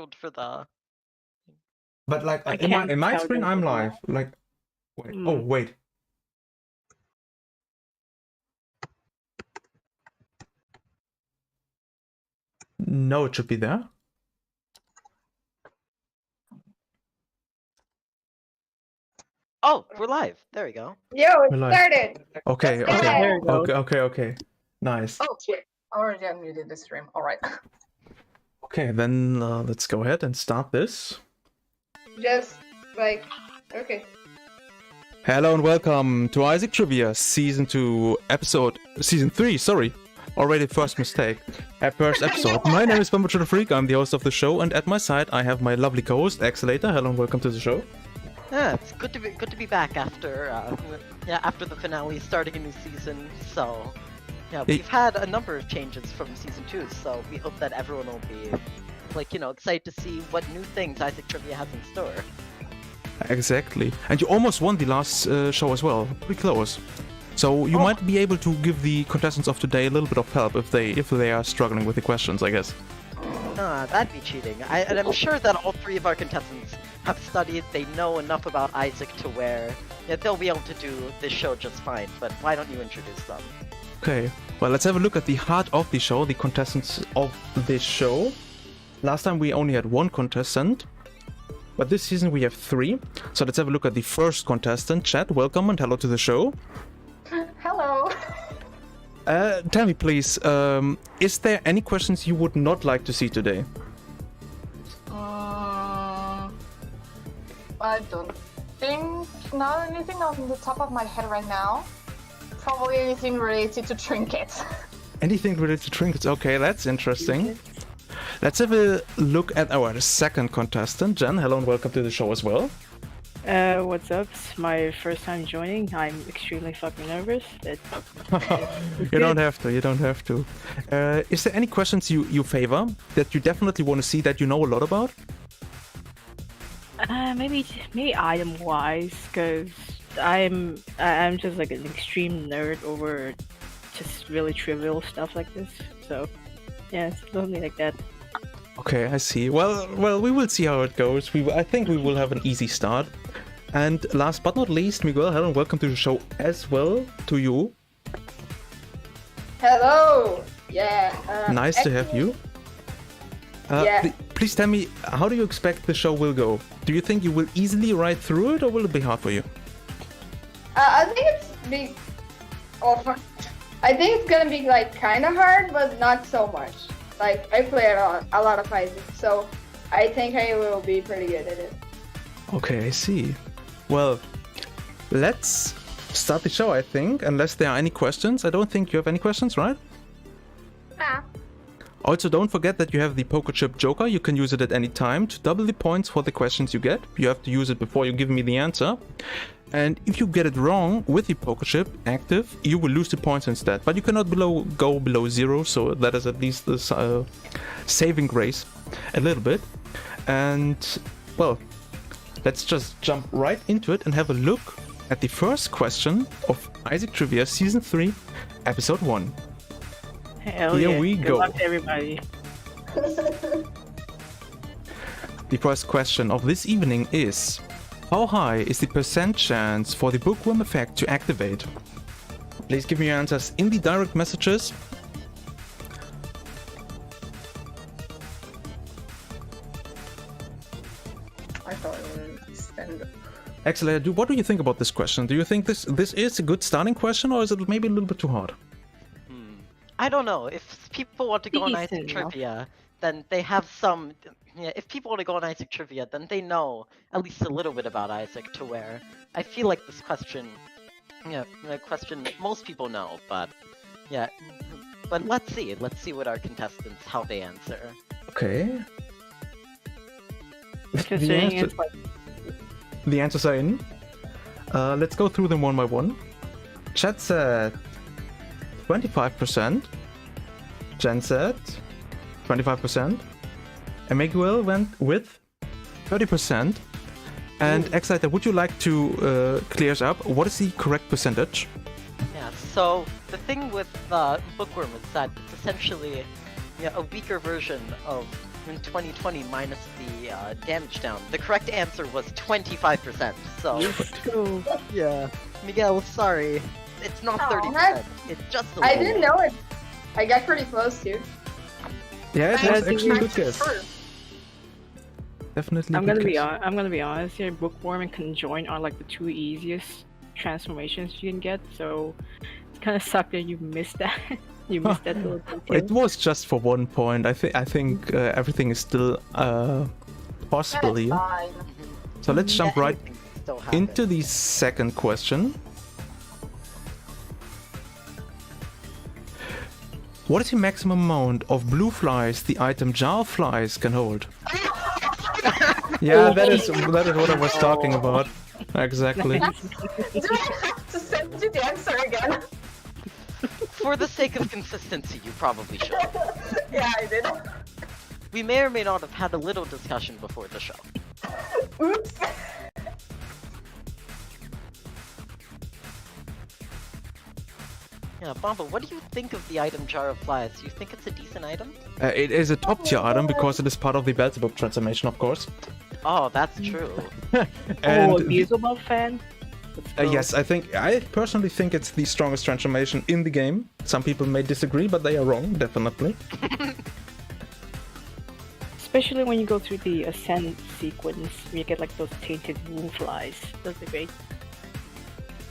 scheduled for the. But like I in can't my tell screen, them I'm to live. Like, wait. Oh Hmm. wait. No, it should be there. Oh, we're live. There we go. Yo, We're it live. started. Okay, Let's okay, There we go. okay. Nice. Oh, shit. I already unmuted the stream. All right. Okay, then let's go ahead and start this. Just like, okay. Hello and welcome to Isaac Trivia Season 3, sorry. Already first mistake. First episode. My name is Bambochutafreak, I'm the host of the show, and at my side I have my lovely co-host, Axelator. Hello and welcome to the show. Yeah, it's good to be back after after the finale, starting a new season. So yeah, we've had a number of changes from season 2, so we hope that everyone will be excited to see what new things Isaac Trivia has in store. Exactly. And you almost won the last show as well. Pretty close. So you might be able to give the contestants of today a little bit of help if they are struggling with the questions, I guess. That'd be cheating. And I'm sure that all three of our contestants have studied, they know enough about Isaac to where they'll be able to do this show just fine, but why don't you introduce them? Okay, well, let's have a look at the heart of the show, the contestants of this show. Last time we only had one contestant, but this season we have 3. So let's have a look at the first contestant. Chat, welcome and hello to the show. Hello. Tell me please, is there any questions you would not like to see today? I don't think, not anything on the top of my head right now. Probably anything related to trinkets. Anything related to trinkets? Okay, that's interesting. Let's have a look at our second contestant. Jen, hello and welcome to the show as well. What's up? It's my first time joining. I'm extremely fucking nervous. You don't have to. Is there any questions you favor that you definitely want to see that you know a lot about? Maybe item wise, because I'm just like an extreme nerd over just really trivial stuff like this. So yeah, it's something like that. Okay, I see. Well, we will see how it goes. I think we will have an easy start. And last but not least, Miguel, hello and welcome to the show as well to you. Hello. Yeah. Nice to have you. Yeah. Please tell me, how do you expect the show will go? Do you think you will easily ride through it, or will it be hard for you? I think I think it's gonna be like kind of hard, but not so much. Like I play a lot of Isaac, so I think I will be pretty good at it. Okay, I see. Well, let's start the show, I think, unless there are any questions. I don't think you have any questions, right? Ah. Also, don't forget that you have the poker chip joker. You can use it at any time to double the points for the questions you get. You have to use it before you give me the answer. And if you get it wrong with the poker chip active, you will lose the points instead. But you cannot go below 0, so that is at least this saving grace a little bit. And, well, let's just jump right into it and have a look at the first question of Isaac Trivia Season 3, Episode 1. Hell Here yeah. we Good go. luck to everybody. The first question of this evening is: how high is the percent chance for the bookworm effect to activate? Please give me your answers in the direct messages. I thought it would stand. Excellent. What do you think about this question? Do you think this is a good starting question, or is it maybe a little bit too hard? I don't know. If people want to go on Decent Isaac enough. Trivia, then they have some. Yeah, if people want to go on Isaac Trivia, then they know at least a little bit about Isaac. To where I feel like this question, a question most people know, but yeah. But let's see what our contestants how they answer. Okay. Considering it's like The answers are in. Let's go through them one by one. Chat said 25%. Jen said 25%. And Miguel went with 30%. And Exciter, would you like to clear us up? What is the correct percentage? Yeah. So the thing with Bookworm is that it's essentially a weaker version of in 2020 minus the damage down. The correct answer was 25%. So Cool. yeah, Miguel, sorry, it's not Aw, 30%. It's just a I little. didn't know it. I got pretty close too. Yeah, it Yeah, was I actually a think good guess. Definitely. I'm good gonna be guess. I'm gonna be honest here. Bookworm and Conjoin are like the two easiest transformations you can get. So it's kind of sucked that you missed that. You missed that little detail. It was just for 1 point. I think everything is still possible here. Fine. So let's jump right Anything can still happen. into the second question. What is the maximum amount of blue flies the item jar of flies can hold? Yeah, that is what I was talking about. Exactly. Do I have to send you the answer again? For the sake of consistency, you probably should. Yeah, I did. We may or may not have had a little discussion before the show. Oops. Yeah, Bomba, what do you think of the item Jar of Flies? Do you think it's a decent item? It is a top tier item because it is part of the Beelzebub transformation, of course. Oh, that's true. And Oh, a Beelzebub fan? Let's go. yes, I personally think it's the strongest transformation in the game. Some people may disagree, but they are wrong, definitely. Especially when you go through the ascent sequence, where you get like those tainted womb flies. Those are great.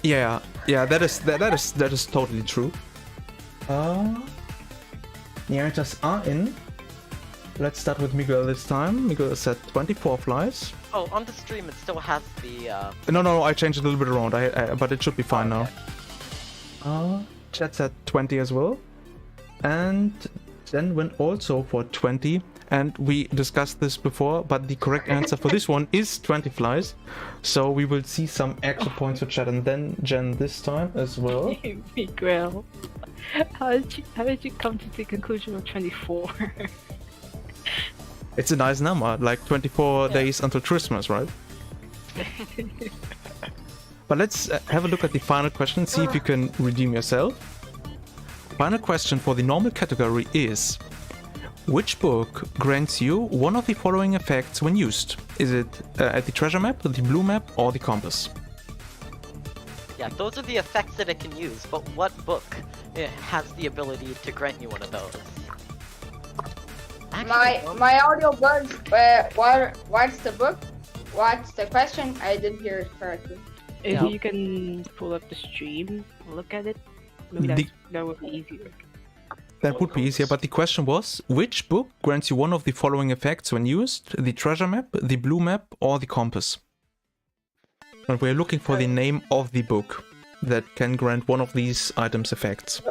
Yeah, that is totally true. The answers are in. Let's start with Miguel this time. Miguel is at 24 flies. Oh, on the stream it still has the, No, I changed it a little bit around, but it should be fine now. Chat's at 20 as well. And then went also for 20. And we discussed this before, but the correct answer for this one is 20 flies. So we will see some extra points for Chat and then Jen this time as well. Miguel, how did you come to the conclusion of 24? It's a nice number, like 24 days until Christmas, right? But let's have a look at the final question, see if you can redeem yourself. Final question for the normal category is: which book grants you one of the following effects when used? Is it at the treasure map, the blue map, or the compass? yeah, those are the effects that it can use, but what book has the ability to grant you one of those? Actually, My audio bugs. What's the book? What's the question? I didn't hear it correctly. If Yeah. you can pull up the stream, look at it, maybe that would be easier. That would be easier, but the question was: which book grants you one of the following effects when used? The treasure map, the blue map, or the compass? And we're looking for the name of the book that can grant one of these items effects.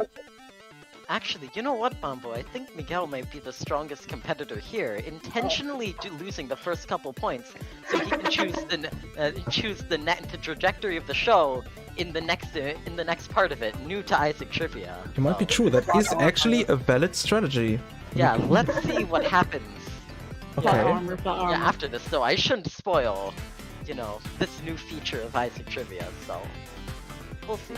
Actually, you know what, Bombo? I think Miguel might be the strongest competitor here, intentionally losing the first couple points, so he can choose the net trajectory of the show in the next part of it, new to Isaac trivia. It might be true. That is actually a valid strategy. Yeah, let's see what happens. Plot Okay. armor, plot armor. Yeah, after this, so I shouldn't spoil, this new feature of Isaac trivia. So we'll see.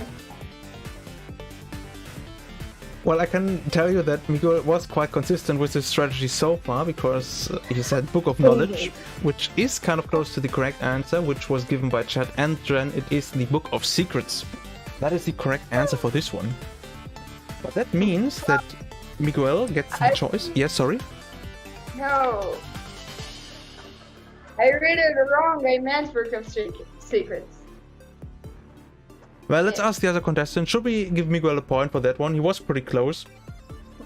Well, I can tell you that Miguel was quite consistent with his strategy so far, because he said Book of Knowledge, which is kind of close to the correct answer, which was given by Chat and Jen. It is the Book of Secrets. That is the correct answer for this one. But that means that Miguel gets the choice. Yes, sorry? No. I read it wrong. I meant Book of Secrets. Well, let's ask the other contestant. Should we give Miguel a point for that one? He was pretty close.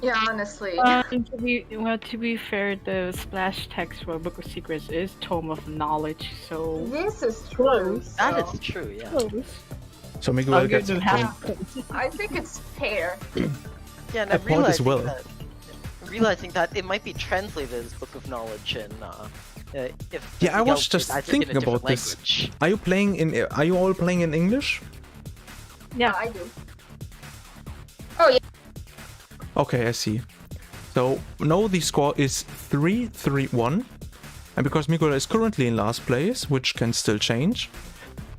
Yeah, honestly. To be fair, the splash text for Book of Secrets is Tome of Knowledge, so This is true. That so is true, yeah. close. So Miguel I'll give gets a them point. half. I think it's fair. Yeah, and A point as well. Realizing that it might be translated as Book of Knowledge, and if Yeah, I Miguel was just plays Isaac in a thinking about different this. language. Are you all playing in English? Yeah, I do. Okay, I see. So now the score is 3-3-1, and because Miguel is currently in last place, which can still change,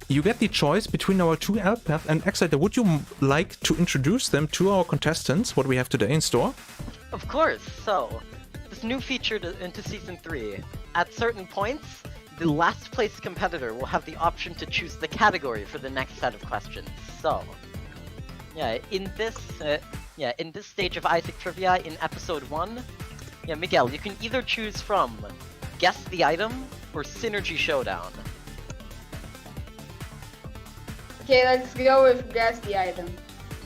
you get the choice between our two Elpath and Exciter. Would you like to introduce them to our contestants, what we have today in store? Of course. So, the this new feature into Season 3. At certain points, the last place competitor will have the option to choose the category for the next set of questions. So, yeah, in this stage of Isaac Trivia in Episode 1, yeah, Miguel, you can either choose from Guess the Item or Synergy Showdown. Okay, let's go with guess the item.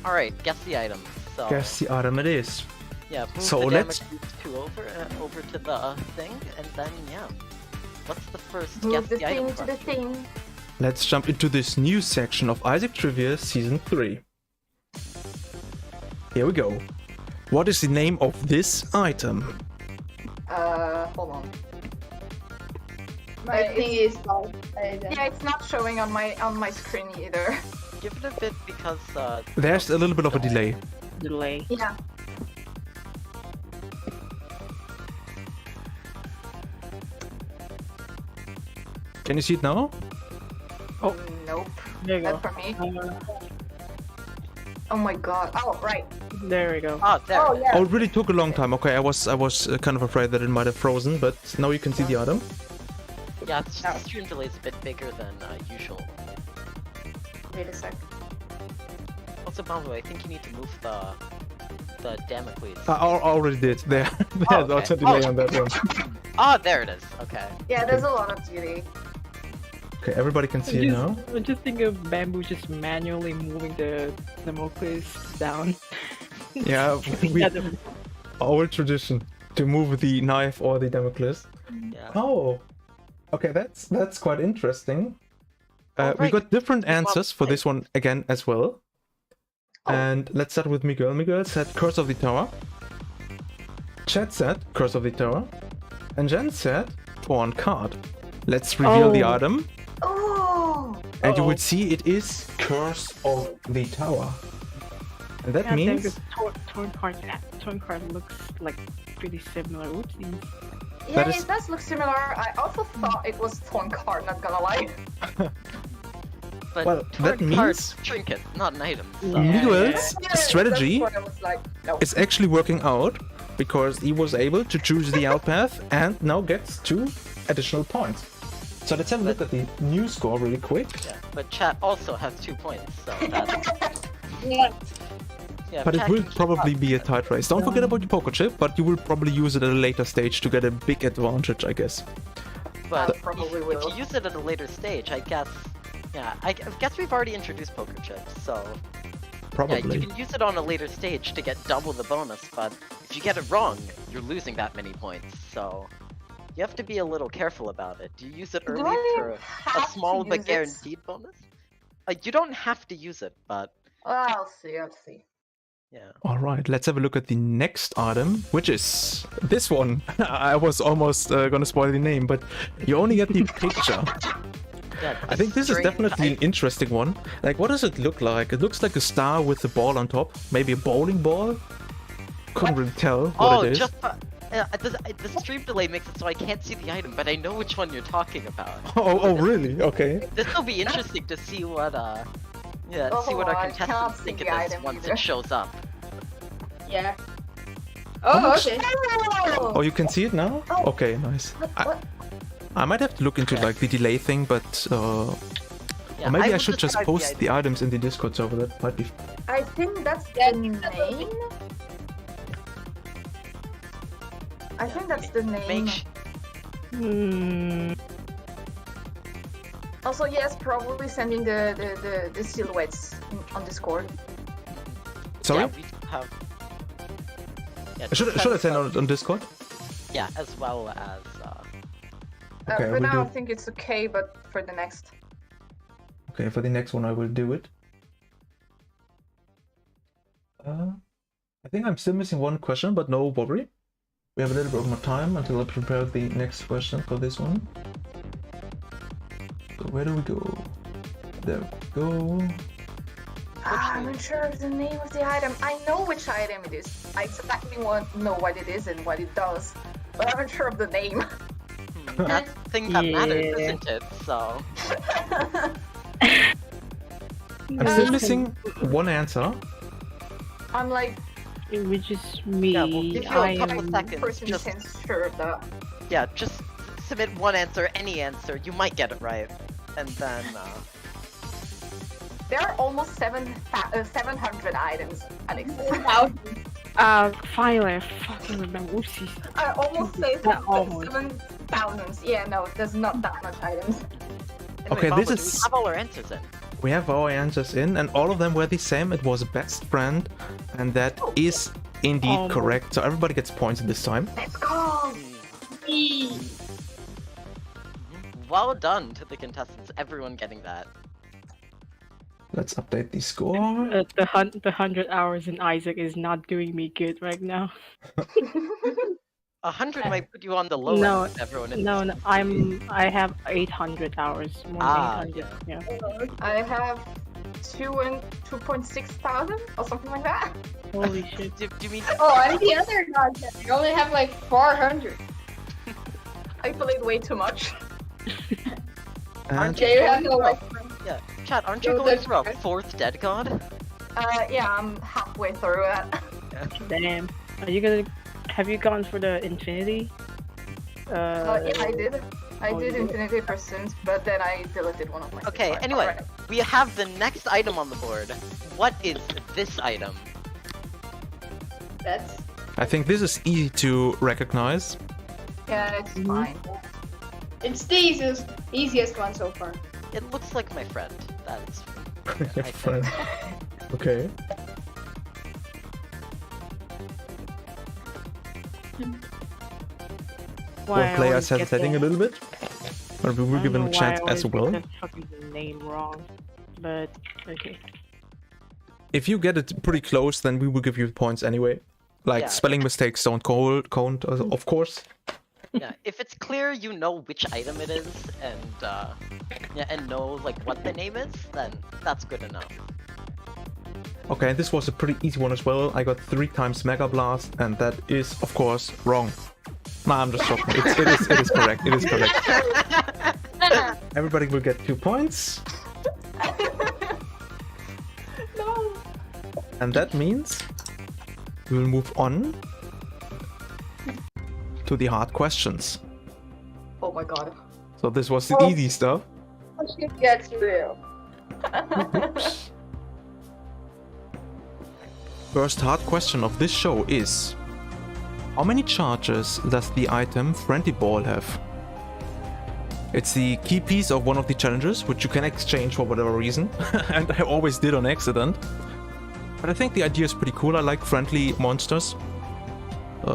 Alright, guess the item. So, Guess the item it is. yeah, move So the let's- Damocles 2 over to the thing, and then, yeah. What's the first Move guess the the item thing to the question? thing. Let's jump into this new section of Isaac Trivia Season 3. Here we go. What is the name of this item? Hold on. My It's- thing is Yeah, it's not showing on my screen either. Give it a bit because, There's a little bit of a delay. Delay. Yeah. Can you see it now? Oh. Nope. There you go. Not for me. Uh, Oh my god. Oh, right. there we go. oh, there. Oh, it is. yeah. Oh, it really took a long time. Okay, I was kind of afraid that it might have frozen, but now you can see the item. Yeah, it's just the stream delay is a bit bigger than usual. Wait a sec. Also, Bambo, I think you need to move the Damocles. I already did. There, there's okay. also a delay Oh. on that one. Ah, there it is. Okay. Yeah, there's a lot of delay. Okay, everybody can see it now. I just think of Bamboo just manually moving the Damocles down. Yeah, we, our tradition to move the knife or the Damocles. Yeah. Oh, okay, that's quite interesting. We right. got different answers for this one again as well. And let's start with Miguel. Miguel said Curse of the Tower. Chad said Curse of the Tower. And Jen said Torn Card. Let's reveal the Oh. item. Oh! And you Uh-oh. would see it is Curse of the Tower. And that means... torn card looks like pretty similar. Oopsies. Yeah, That is- it does look similar. I also thought it was torn card, not gonna lie. But Well, that torn cards, means- trinket, not an item. So. Miguel's Yeah, strategy that's what I was like, no. is actually working out because he was able to choose the out path and now gets 2 additional points. So let's have a look at the new score really quick. Yeah, but chat also has 2 points, so that's... Yeah. Yeah, But it chat will can keep probably up. be a tight race. Don't forget about your poker chip, but you will probably use it at a later stage to get a big advantage, I guess. But probably if will. you use it at a later stage, I guess... Yeah, I guess we've already introduced poker chips, so... Yeah, Probably. you can use it on a later stage to get double the bonus, but if you get it wrong, you're losing that many points, so... You have to be a little careful about it. Do you use it Do early I for a have small to but use it? guaranteed bonus? You don't have to use it, but... I'll see, I'll see. Yeah. Alright, let's have a look at the next item, which is this one. I was almost gonna spoil the name, but you only get the picture. Yeah, I think this is strange definitely an interesting one. Like, what does it look like? It looks like a star with a ball on top. Maybe a bowling ball? Couldn't really tell what it is. The stream delay makes it so I can't see the item, but I know which one you're talking about. Oh, really? Okay. This will be interesting to see what, see what Oh, our I contestants cannot think see of the this item once either. it shows up. Yeah. How Oh, much- okay. Oh, you can see it now? Oh. Okay, nice. What? I might have to look into like the delay thing, but Yeah, or maybe I will should just describe post the items in the Discord server. That might be. I think that's Yeah, the I think that's name. I think that's the name. Make sh- Also, yes, probably sending the silhouettes on Discord. Sorry. Yeah, we have. Yeah, Should just I as send well- on Discord? Yeah, as well as. Okay, I For will now, I do- think it's okay, but for the next. Okay, for the next one I will do it. I think I'm still missing one question, but no worry. We have a little bit more time until I prepare the next question for this one. So where do we go? There we go. I'm not sure of the name of the item. I know which item it is. I exactly know what it is and what it does, but I'm not sure of the name. That's the thing that matters, Yeah. isn't it? So. I'm still missing one answer. I'm like Which is me. Yeah, we'll give you I a couple am... of seconds. Person Just seems sure of that. yeah, just submit one answer, any answer. You might get it right, and then There are almost 700 items, Alex. Finally, I fucking remember. Oopsies. I almost say That almost. 7,000. Yeah, no, there's not that much items. anyway, Okay, Bambo, this do we is- have all our answers in. We have our answers in, and all of them were the same. It was best friend, and that is indeed Oh. correct. So everybody gets points this time. Let's go! Well done to the contestants. Everyone getting that. Let's update the score. The 100 hours in Isaac is not doing me good right now. 100 might put you on the low No, end. Everyone in No, this. I have 800 hours. More Ah, than 800. Yeah. I have 2.6 thousand or something like that. Holy shit. Do you mean? Oh, I'm the other god. You only have like 400. I played way too much. And Okay, you have no like. Yeah, chat. Aren't you No, going that's for a right. 4th dead god? Yeah, I'm halfway through it. Damn. Are you gonna? Have you gone for the infinity? Yeah, I did. I Oh, did you did? Infinity Pursuit, but then I deleted one of my Okay. saves. Anyway, Alright. we have the next item on the board. What is this item? That's I think this is easy to recognize. Yeah, it's Mhm. fine. it's the easiest one so far. It looks like my friend. That's. Your I friend. Okay. Why One I player always is get hesitating the- a little bit, but we will I give don't him a know why I chance as always well. get the fucking name wrong, but okay. If you get it pretty close, then we will give you points anyway. Like Yeah. spelling mistakes don't count, of course. Yeah, if it's clear you know which item it is and yeah, and know like what the name is, then that's good enough. Okay, this was a pretty easy one as well. I got 3 times Mega Blast, and that is, of course, wrong. Nah, I'm just joking. It is correct. It is correct. Everybody will get 2 points, No. and that means we will move on to the hard questions. Oh my god. So this was the Oh. easy stuff. Shit gets real. Oops. First hard question of this show is: how many charges does the item Friendly Ball have? It's the key piece of one of the challenges, which you can exchange for whatever reason, and I always did on accident. But I think the idea is pretty cool. I like friendly monsters.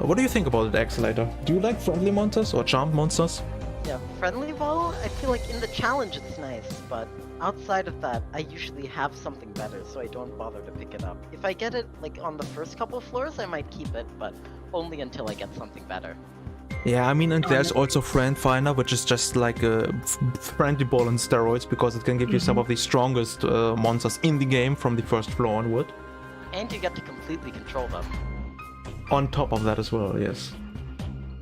What do you think about it, Axelator? Do you like friendly monsters or charmed monsters? Yeah, friendly ball, I feel like in the challenge it's nice, but outside of that, I usually have something better, so I don't bother to pick it up. If I get it like on the first couple floors, I might keep it, but only until I get something better. Yeah, I mean, and there's also Friend Finder, which is just like a friendly ball on steroids, because it can give you some of the strongest monsters in the game from the first floor onward. And you get to completely control them. On top of that as well, yes.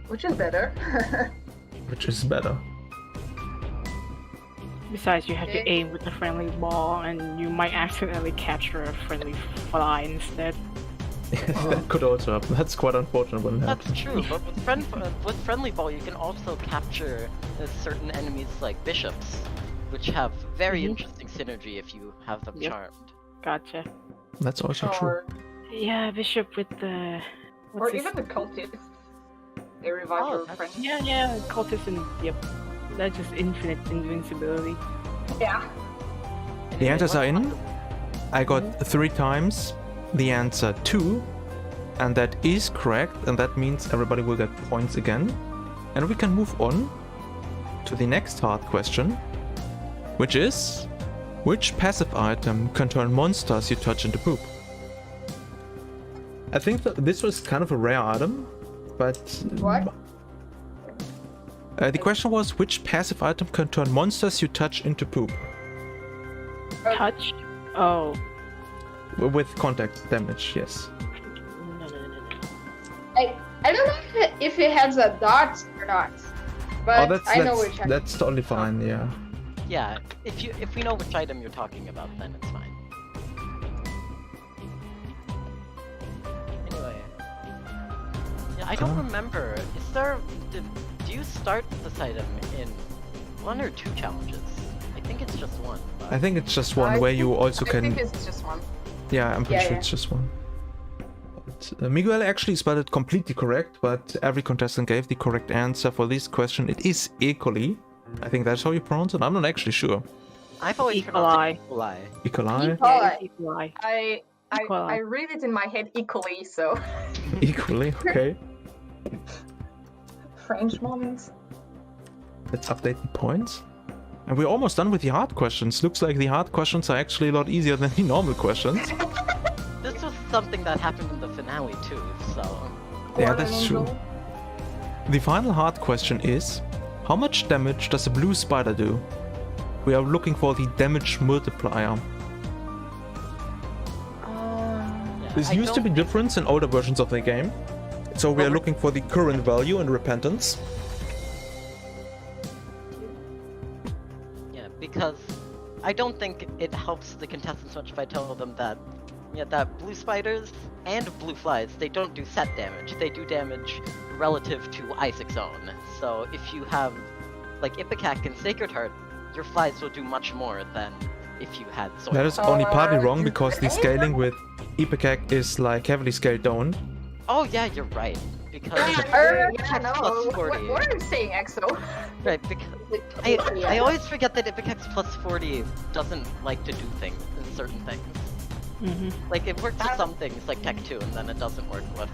Which is better. Which is better. Besides, you have to aim with the friendly ball, and you might accidentally capture a friendly fly instead. That could also happen. That's quite unfortunate when it That's happens. true, but with friendly ball, you can also capture certain enemies like bishops, which have very interesting synergy if you have them Yep. charmed. Gotcha. That's also true. Or, Yeah, Bishop with the. or What's his- even the cultists. They revive Oh, your that's- friend. Yeah, cultist and yep. That's just infinite invincibility. Yeah. The answers are in. What's- I got 3 times the answer 2, and that is correct, and that means everybody will get points again. And we can move on to the next hard question, which is: which passive item can turn monsters you touch into poop? I think that this was kind of a rare item, but What? the question was which passive item can turn monsters you touch into poop Touch? Oh. with contact damage. Yes. I don't know if it has a dot or not, but I know which. That's totally fine. Yeah. Yeah, if we know which item you're talking about, then it's fine. Anyway, I don't remember. Is there? Do you start this item in 1 or 2 challenges? I think it's just 1. But... I think it's just one where you also I can. think it's just one. Yeah, I'm pretty Yeah, sure yeah. it's just one. But, Miguel actually spelled it completely correct, but every contestant gave the correct answer for this question. It is equally. I think that's how you pronounce it. I'm not actually sure. I've always Equali. pronounced it Equali? Yeah, it's equali. I read it in my head equally, so Equally, okay. French moments. Let's update the points. And we're almost done with the hard questions. Looks like the hard questions are actually a lot easier than the normal questions. This was something that happened in the finale too, so... Yeah, that's true. The final hard question is, how much damage does a blue spider do? We are looking for the damage multiplier. Yeah, This I used to don't be different in older versions of the game, so we are looking for the current value in Repentance. Yeah, because I don't think it helps the contestants much if I tell them that, yeah, that blue spiders and blue flies, they don't do set damage. They do damage relative to Isaac's own. So if you have, like, Ipecac and Sacred Heart, your flies will do much more than if you had Soil. That is only partly wrong you because the create scaling with Ipecac is like heavily scaled down. Oh yeah, you're right. Because Yeah, Ipecac's no. plus 40. What are you saying, EXO? Right, because I always forget that Ipecac's plus 40 doesn't like to do things in certain things. Mm-hmm. Like, it works with some things, like Tech 2, and then it doesn't work with,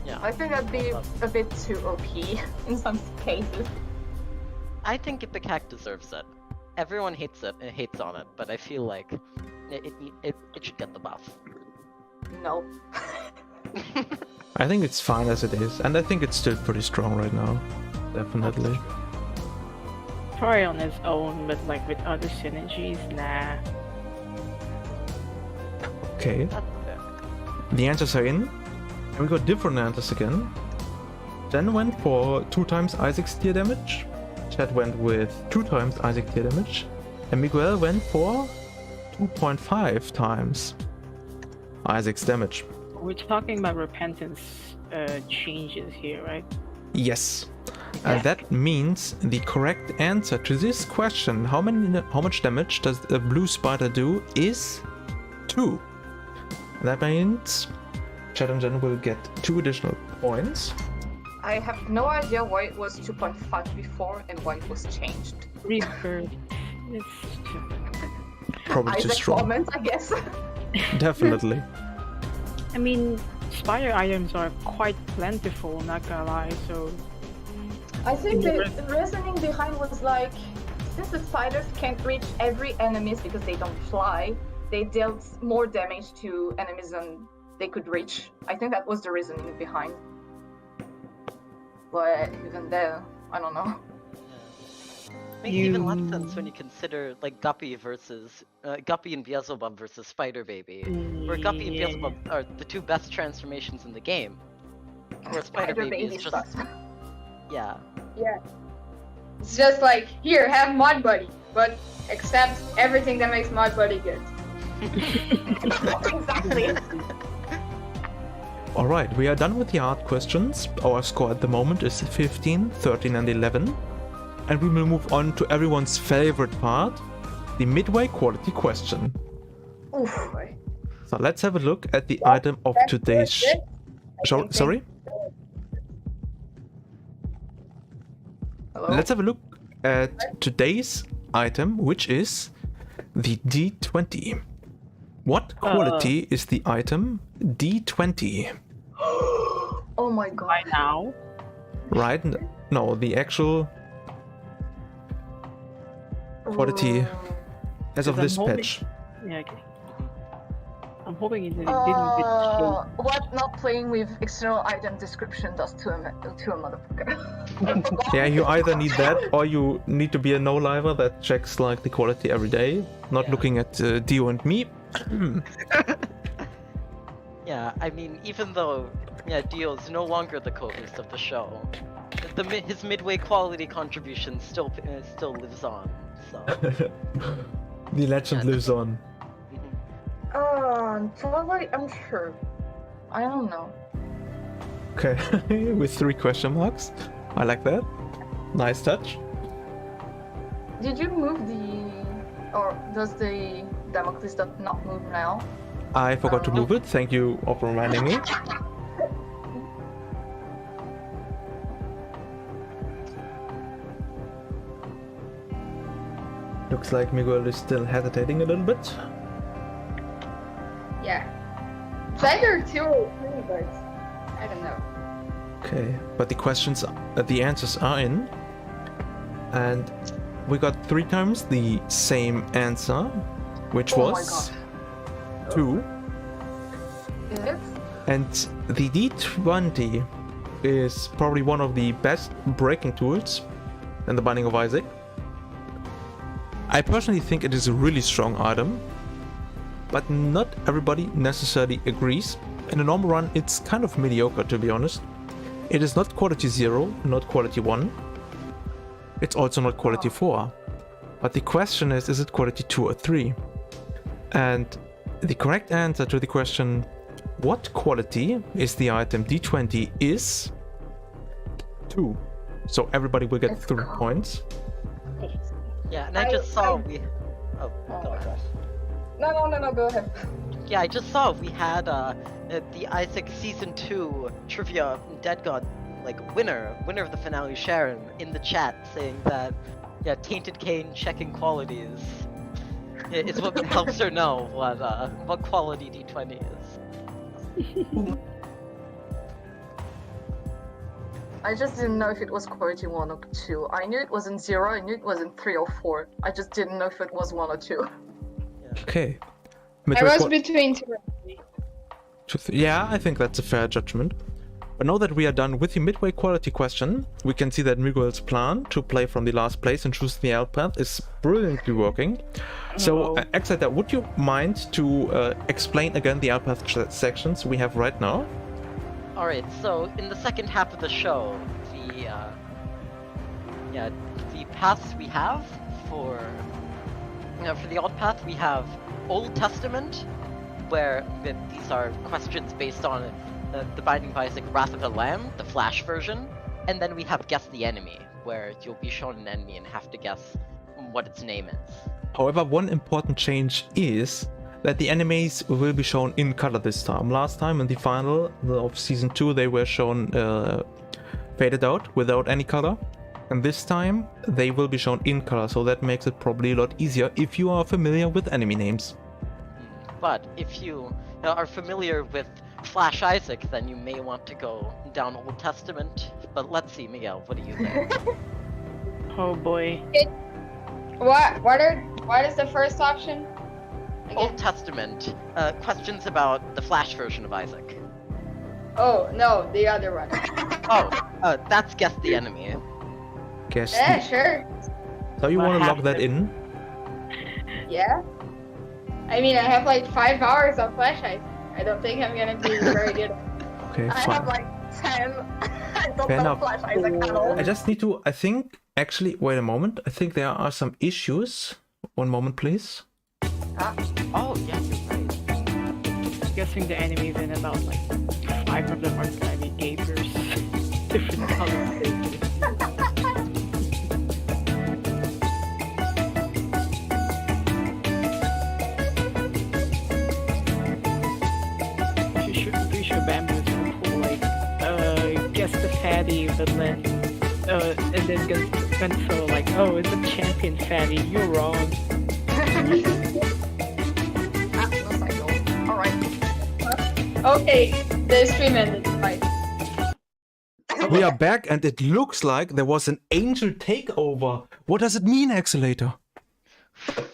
yeah. I think that'd be a bit too OP in some cases. I think Ipecac deserves it. Everyone hates on it, but I feel like it should get the buff. No. I think it's fine as it is, and I think it's still pretty strong right now. Definitely. Probably on its own, but like with other synergies, nah. Okay, That's fair. the answers are in, and we got different answers again. Jen went for 2 times Isaac's tier damage, Chad went with 2 times Isaac tier damage, and Miguel went for 2.5 times Isaac's damage. We're talking about repentance changes here, right? Yes. And that means the correct answer to this question, how much damage does a blue spider do, is 2. And that means Chad and Jen will get 2 additional points. I have no idea why it was 2.5 before and why it was changed. Rebirth. It's Probably too Isaac's strong. comment, I guess. Definitely. I mean, spider items are quite plentiful, not gonna lie, so... I think the reasoning behind was like, since the spiders can't reach every enemies because they don't fly, they dealt more damage to enemies than they could reach. I think that was the reasoning behind. But even then, I don't know. Makes even less sense when you consider, like, Guppy versus Guppy and Beelzebub versus Spider Baby, where Guppy and Beelzebub are the 2 best transformations in the game. Where Spider Baby is just sucks. yeah. Yeah. It's just like, here, have Mod Buddy, but accept everything that makes Mod Buddy good. Exactly. Alright, we are done with the hard questions. Our score at the moment is 15, 13 and 11. And we will move on to everyone's favorite part, the midway quality question. Oof. So let's have a look at the item of today's... Sorry? Hello? Let's have a look at today's item, which is the D20. What quality is the item D20? Oh my god. By now? Right? No, the actual quality as of Because this I'm hoping- patch. Yeah, okay. I'm hoping it didn't get changed. What not playing with external item description does to a motherfucker. Yeah, you either need that or you need to be a no-liver that checks like the quality every day, not Yeah. looking at Dio and me. Yeah, I mean, even though, yeah, Dio's no longer the co-host of the show, his midway quality contribution still lives on, so... The legend lives on. Probably, I'm sure. I don't know. Okay, with 3 question marks. I like that. Nice touch. Did you move the... or does the Damocles not move now? I forgot to move it. Thank you for reminding me. Looks like Miguel is still hesitating a little bit. Yeah. It's either 2 or 3, but I don't know. Okay, but the questions, the answers are in. And we got 3 times the same answer, which Oh my was God. 2. Yes? And the D20 is probably one of the best breaking tools in the Binding of Isaac. I personally think it is a really strong item, but not everybody necessarily agrees. In the normal run, it's kind of mediocre, to be honest. It is not quality 0, not quality 1. It's also not quality 4. But the question is it quality 2 or 3? And the correct answer to the question, what quality is the item D20, is 2. So everybody will get 3 points. Yeah, and I just saw we. Oh, Oh go my ahead. gosh. No, go ahead. Yeah, I just saw we had the Isaac Season 2 trivia Dead God winner of the finale Sharon in the chat saying that Tainted Cane checking qualities is what helps her know what quality D20 is. I just didn't know if it was quality 1 or 2. I knew it wasn't 0, I knew it wasn't 3 or 4. I just didn't know if it was 1 or 2. Okay. I was between 2 and 3. Yeah, I think that's a fair judgment. But now that we are done with the midway quality question, we can see that Miguel's plan to play from the last place and choose the alt path is brilliantly working. So, Exeter, would you mind to explain again the alt path sections we have right now? Alright, so in the second half of the show, the paths we have for the alt path, we have Old Testament, where these are questions based on the Binding of Isaac Wrath of the Lamb, the Flash version, and then we have Guess the Enemy, where you'll be shown an enemy and have to guess what its name is. However, one important change is that the enemies will be shown in color this time. Last time in the final of Season 2 they were shown faded out without any color. And this time they will be shown in color, so that makes it probably a lot easier if you are familiar with enemy names. But if you are familiar with Flash Isaac, then you may want to go down Old Testament. But let's see, Miguel, what do you think? Oh boy. What is the first option? Old Testament, questions about the Flash version of Isaac. Oh, no, the other one. That's Guess the Enemy. Guess. Yeah, sure. So you What want to lock happened? that in? Yeah. I mean, I have like 5 hours of Flash Isaac. I don't think I'm gonna be very good. Okay, I fine. have like 10. I don't Fair know enough. Flash Isaac at all. I just need to, I think, actually, wait a moment. I think there are some issues. One moment, please. Oh, yeah, you're right. Guessing the enemies in about like 5 of them are navigators. Different colors. We should bamboo to pull like guess the fatty, but then and then guess so like, oh, it's a champion fatty. You're wrong. No cycle. Alright. Okay, the stream ended. Bye. We are back and it looks like there was an angel takeover. What does it mean, Accelerator?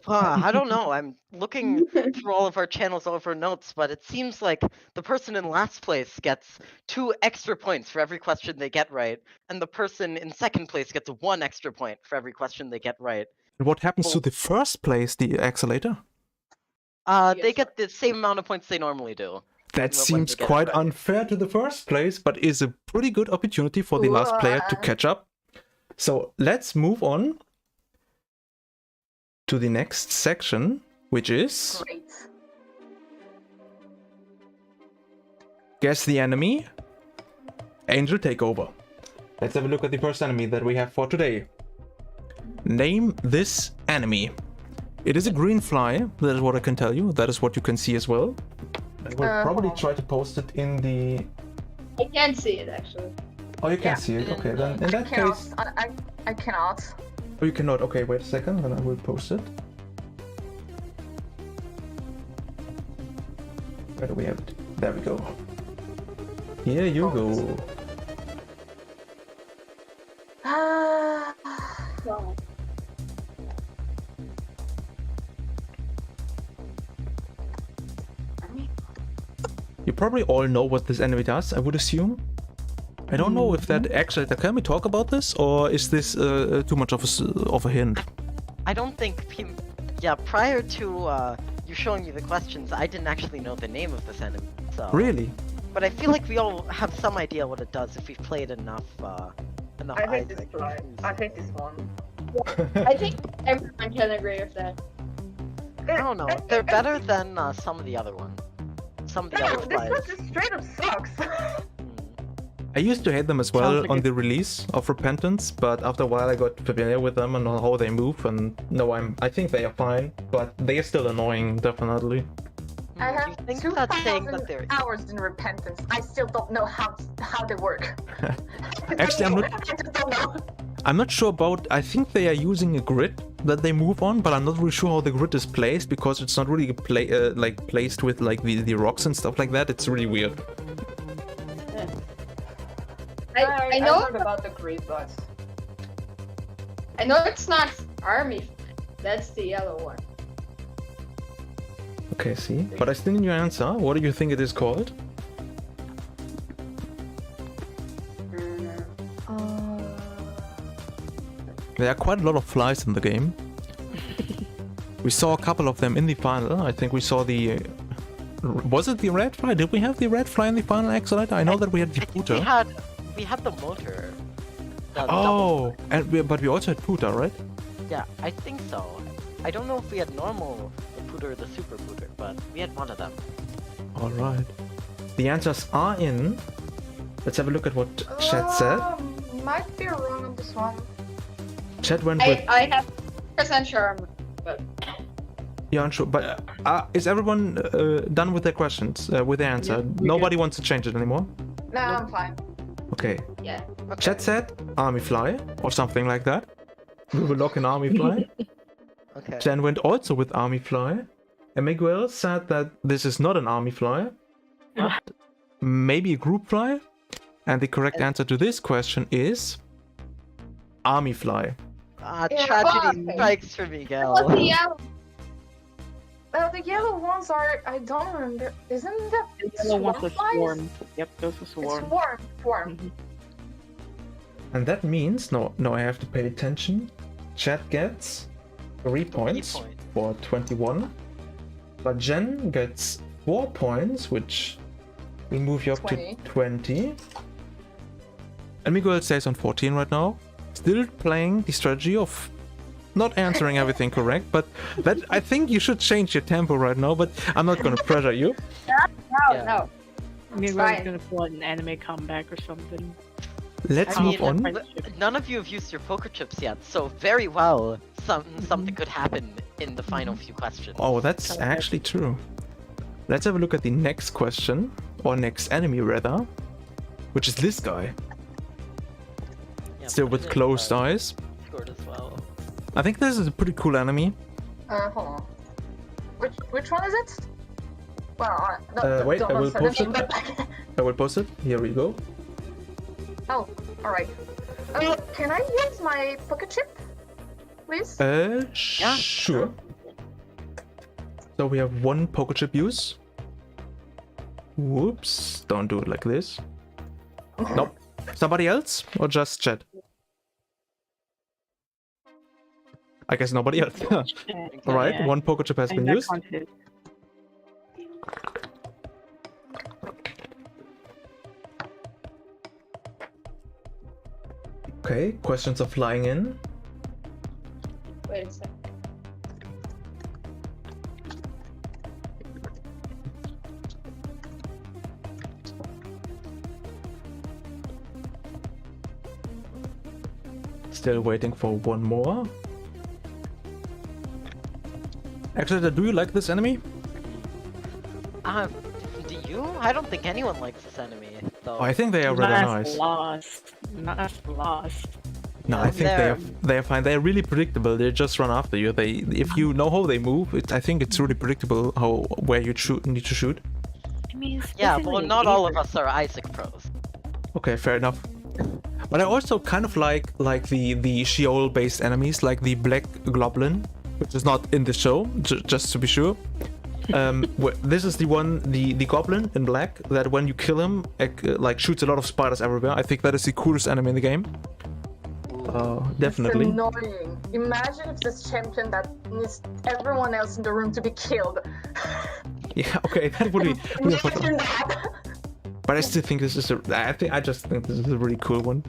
I don't know. I'm looking through all of our channels, all of our notes, but it seems like the person in last place gets 2 extra points for every question they get right, and the person in second place gets 1 extra point for every question they get right. And what happens to the first place, the Accelerator? They get the same amount of points they normally do. That when seems they get it quite right. unfair to the first place, but is a pretty good opportunity for the last player to catch up. So let's move on to the next section, which is Great. Guess the Enemy. Angel, take over. Let's have a look at the first enemy that we have for today. Name this enemy. It is a green fly, that is what I can tell you. That is what you can see as well. I will probably try to post it in the... I can't see it actually. Oh, you can see it. Okay, then in that case... I cannot. Oh, you cannot. Okay, wait a second, then I will post it. Where do we have it? There we go. Here you go. You probably all know what this enemy does, I would assume. I don't know if that actually... Can we talk about this, or is this too much of a hint? I don't think... Yeah, prior to you showing me the questions, I didn't actually know the name of this enemy, so... Really? But I feel like we all have some idea what it does if we've played enough I hate this fly. I hate this one. I think everyone can agree with that. I don't know. They're better than some of the other ones. Some of the other This flies. one just straight up sucks. I used to hate them as Sounds well like on it. the release of Repentance, but after a while I got familiar with them and how they move, and no, I think they are fine, but they are still annoying, definitely. I Do you have think that's saying that 2,000 they're... hours in Repentance. I still don't know how they work. Actually, I just don't know. I'm not sure about... I think they are using a grid that they move on, but I'm not really sure how the grid is placed, because it's not really placed with like the rocks and stuff like that. It's really weird. I know heard about the grid, but I know it's not army. That's the yellow one. Okay, see? But I still need your answer. What do you think it is called? There are quite a lot of flies in the game. We saw a couple of them in the final. I think we saw the... Was it the red fly? Did we have the red fly in the final, Excellent? I know that we had the I think Puta. we had the motor. The Oh, but we also had Puta, right? Yeah, I think so. I don't know if we had normal Pooter or the super Pooter, but we had one of them. Alright. The answers are in. Let's have a look at what chat said. Might be wrong on this one. Chat went with... I have % sure, but You're unsure, but is everyone done with their questions, with their answer? Nobody wants to change it anymore? No, I'm fine. Okay. yeah. Chat said Army Fly, or something like that. We will lock in Army Fly. Okay. Jen went also with Army Fly. And Miguel said that this is not an Army Fly, but maybe a Group Fly. And the correct answer to this question is Army Fly. Tragedy fuck. strikes for What's the Miguel. yellow? The yellow ones are. I don't remember. Isn't that The yellow one's a flies? swarm. Yep, those are It's swarm. swarm. Mhm. And that means, no, I have to pay attention. Chat gets 3 points for 21. But Jen gets 4 points, which will move you up 20. to 20. And Miguel stays on 14 right now. Still playing the strategy of not answering everything correct, but that I think you should change your tempo right now, but I'm not gonna pressure you. No. Maybe fine. we're gonna pull out an anime comeback or something. Let's I move mean, on. None of you have used your poker chips yet, so very well, something could happen in the final few questions. Oh, that's actually true. Let's have a look at the next question, or next enemy rather, which is this guy. Yeah, Still put with it in, closed eyes. Discord as well. I think this is a pretty cool enemy. Hold on. Which one is it? Well, Wait, I will say the post name, it. but- I will post it. Here we go. Oh, alright. Can I use my pocket chip, please? Yeah. Sure. So we have one poker chip use. Whoops, don't do it like this. Nope. Somebody else or just chat? I guess nobody else. Alright, Yeah. one poker chip has And been that used. counted. Okay, questions are flying in. Wait a second. still waiting for one more. Actually, do you like this enemy? Do you? I don't think anyone likes this enemy, though. Oh, I think they are rather nice. Lost. Not lost. No, I think they are fine. They are really predictable. They just run after you. If you know how they move, I think it's really predictable where you need to shoot. I mean, Yeah, well, not all of us are Isaac pros. Okay, fair enough. But I also kind of like the Sheol-based enemies, like the Black Goblin, which is not in the show, just to be sure. This is the Goblin in black that when you kill him, like shoots a lot of spiders everywhere. I think that is the coolest enemy in the game. Definitely. It's annoying. Imagine if this champion that needs everyone else in the room to be killed. Yeah, okay, that would be. Imagine that. But I still think this is I just think this is a really cool one.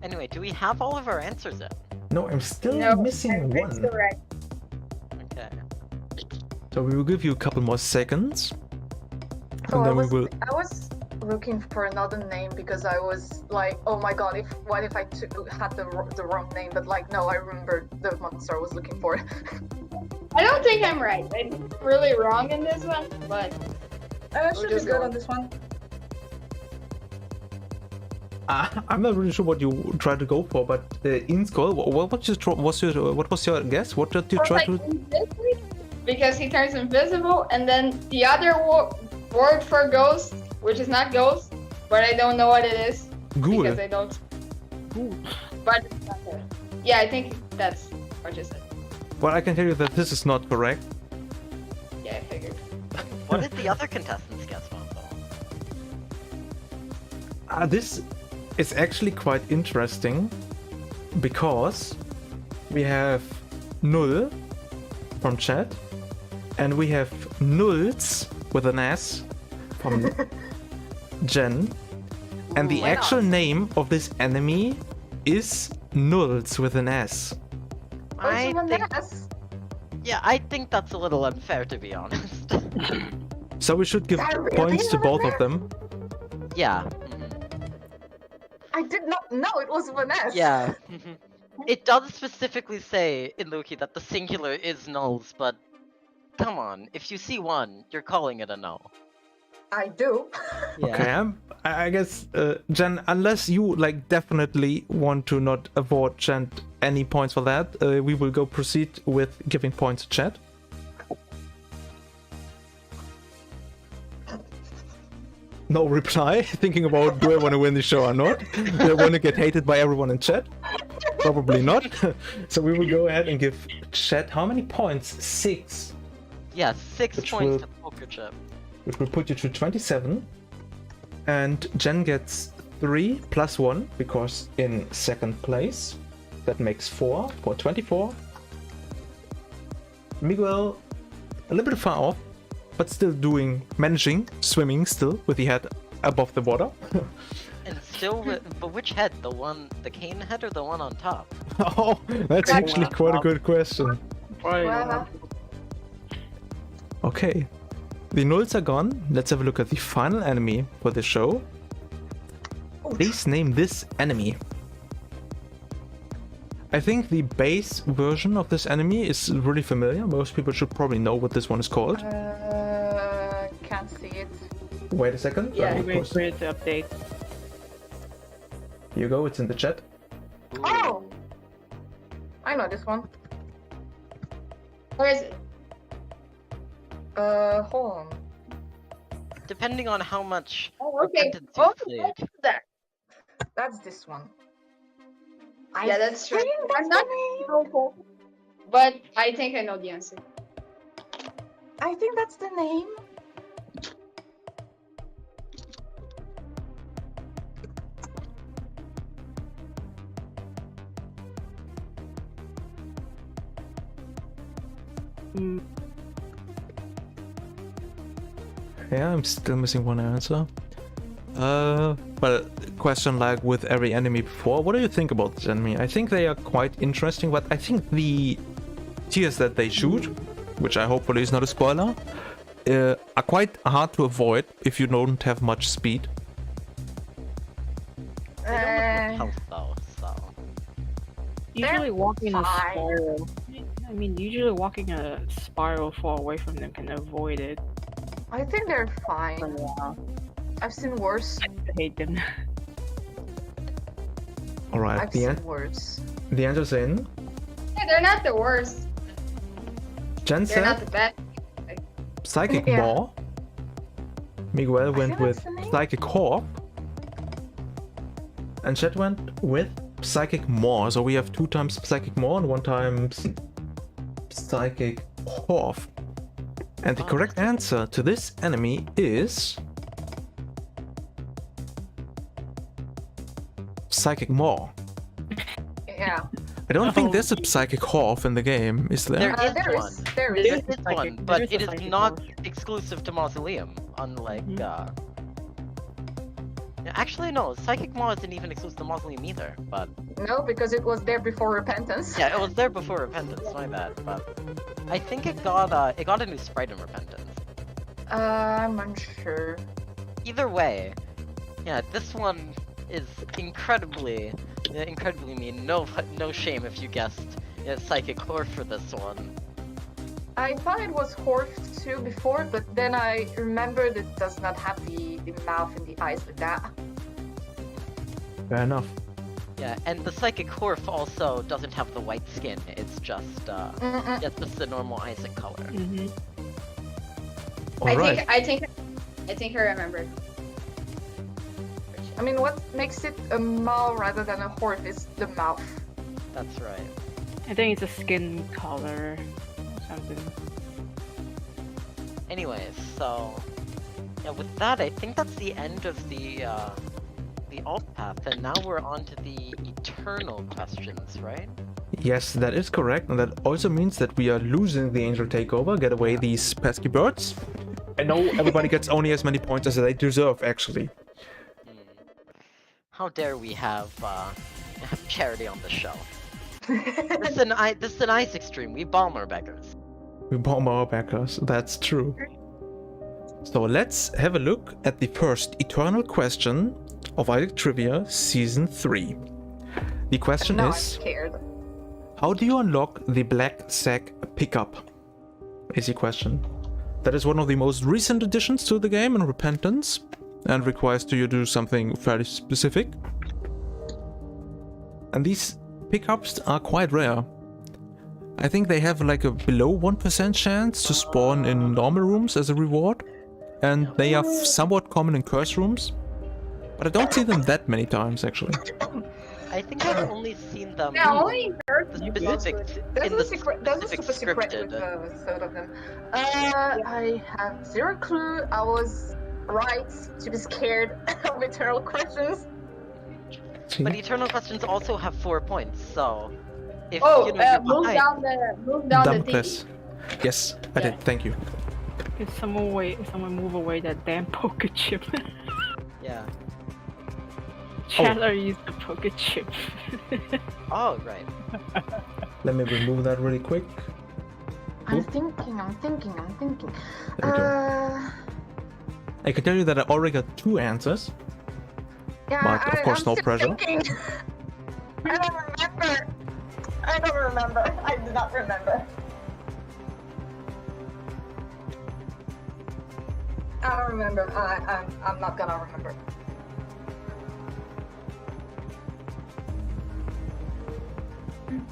Anyway, do we have all of our answers yet? No, I'm still missing one. Correct. Okay. So we will give you a couple more seconds. So And then I we will. was looking for another name because I was like, oh my god, what if I had the wrong name? But like, no, I remember the monster I was looking for. I don't think I'm right. I'm really wrong in this one, but I should be just good go. on this one. I'm not really sure what you tried to go for, but in skull, what was your guess? What did you Or try like to? invisible, because he turns invisible, and then the other word for ghost, which is not ghost, but I don't know what it is Ghoul. because I don't. But it's not there. Yeah, I think that's what you said. Well, I can tell you that this is not correct. Yeah, I figured. What did the other contestants guess from, though? This is actually quite interesting because we have Null from chat and we have Nulls with an S from Jen, and the Why not? actual name of this enemy is Nulls with an S. I think, Yes. yeah, I think that's a little unfair, to be honest. So we should give That really points to both of unfair? them. Yeah. I did not know it was Vanessa. Yeah. It does specifically say in Loki that the singular is nulls, but come on, if you see one, you're calling it a null. I do. Yeah. Okay, I guess, Jen, unless you like definitely want to not award Jen any points for that, we will go proceed with giving points to chat. No reply. Thinking about do I want to win the show or not? Do I want to get hated by everyone in chat? Probably not. So we will go ahead and give chat how many points? 6. Yeah, 6 Which points will- to poker chip. Which will put you to 27. And Jen gets 3 plus 1 because in second place. That makes 4 for 24. Miguel a little bit far off, but still managing, swimming still with the head above the water. And still, but which head? The cane head or the one on top? Oh, that's actually quite a good question. Well, Okay, the nulls are gone. Let's have a look at the final enemy for the show. Please name this enemy. I think the base version of this enemy is really familiar. Most people should probably know what this one is called. can't see it. Wait a second. Yeah, Let me wait post- for it to update. Here you go, it's in the chat. Oh! I know this one. Where is it? Hold on. Depending on how much Oh, okay. repentance Oh, you've played. look at that. That's this one. Yeah, that's true. think I'm that's not the name. so, but I think I know the answer. I think that's the name. Yeah, I'm still missing one answer. Well, question like with every enemy before, what do you think about this enemy? I think they are quite interesting, but I think the tiers that they shoot, which I hopefully is not a spoiler, are quite hard to avoid if you don't have much speed. They don't look like health though, so. Usually walking a fine. spiral. I mean, usually walking a spiral far away from them can avoid it I think they're for a fine. while. I've seen worse. I hate them. Alright, I've seen worse. the answer's in. Hey, they're not the worst. Jen They're not said the best. Psychic Yeah. Maw. Miguel went think with that's the name. Psychic Horp. And Chet went with Psychic Maw. So we have 2 times Psychic Maw and 1 times Psychic Horp. And the correct answer to this enemy is Psychic Maw. Yeah. I don't think there's a Psychic Horp in the game, is there? There is There one. is. There There is. is Psychic- one, there but is a it is psychic not horse. exclusive to Mausoleum, unlike, Mhm. Actually, no, Psychic Maw isn't even exclusive to Mausoleum either, but... No, because it was there before Repentance. Yeah, it was there before Repentance, my bad, but... I think it got a new sprite in Repentance. I'm unsure. Either way, yeah, this one is incredibly mean. No shame if you guessed Psychic Core for this one. I thought it was Horf too before, but then I remembered it does not have the mouth and the eyes like that. Fair enough. Yeah, and the Psychic Horf also doesn't have the white skin. It's just just the normal Isaac color. Mm-hmm. Alright. I think I remembered. I mean, what makes it a Mao rather than a Horf is the mouth. That's right. I think it's a skin color or something. Anyways, so yeah, with that, I think that's the end of the alt path, and now we're on to the eternal questions, right? Yes, that is correct, and that also means that we are losing the Angel Takeover. Get away these pesky birds. I know everybody gets only as many points as they deserve, actually. How dare we have charity on the show? This is an Isaac stream. We bomb our beggars. We bomb our backers, that's true. So let's have a look at the first eternal question of Isaac Trivia Season 3. The question Now I'm is, scared. how do you unlock the Black Sack pickup? Easy question. That is one of the most recent additions to the game in Repentance, and requires you to do something fairly specific. And these pickups are quite rare. I think they have like a below 1% chance to spawn in normal rooms as a reward, and they are somewhat common in curse rooms, but I don't see them that many times actually. I think I've only seen them Yeah, only the specific There's in a the secret. There's a specific super secret scripted. with third of them. I have zero clue. I was right to be scared of eternal questions. But eternal questions also have 4 points, so if Oh, you know you're move behind- down the Dampness. Yes, I did, thank you. Can someone move away that damn poker chip? Yeah. Chandler used the poker chip. Oh right. Let me remove that really quick. I'm Oop. thinking. There we go. I can tell you that I already got 2 answers. Yeah, But, of course, I'm no still pressure. thinking. I don't remember. I do not remember. I don't remember. I'm not gonna remember.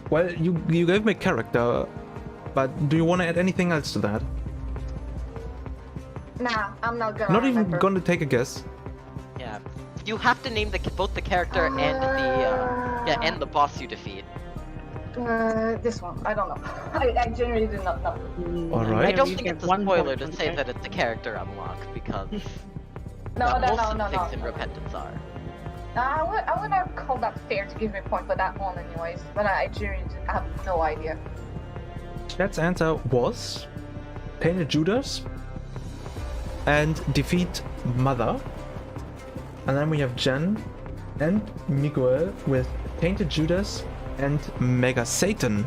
Well, you gave me a character, but do you want to add anything else to that? Nah, I'm not gonna Not even remember. gonna take a guess. Yeah. You have to name both the character and the boss you defeat. This one. I don't know. I genuinely do not know. Alright. I don't You think get it's a 1 spoiler point to for say the that it's a character unlock because No, most of the no. things in Repentance are. I would not call that fair to give me a point for that one anyways, but I genuinely have no idea. Chat's answer was Tainted Judas and defeat Mother. And then we have Jen and Miguel with Tainted Judas and Mega Satan.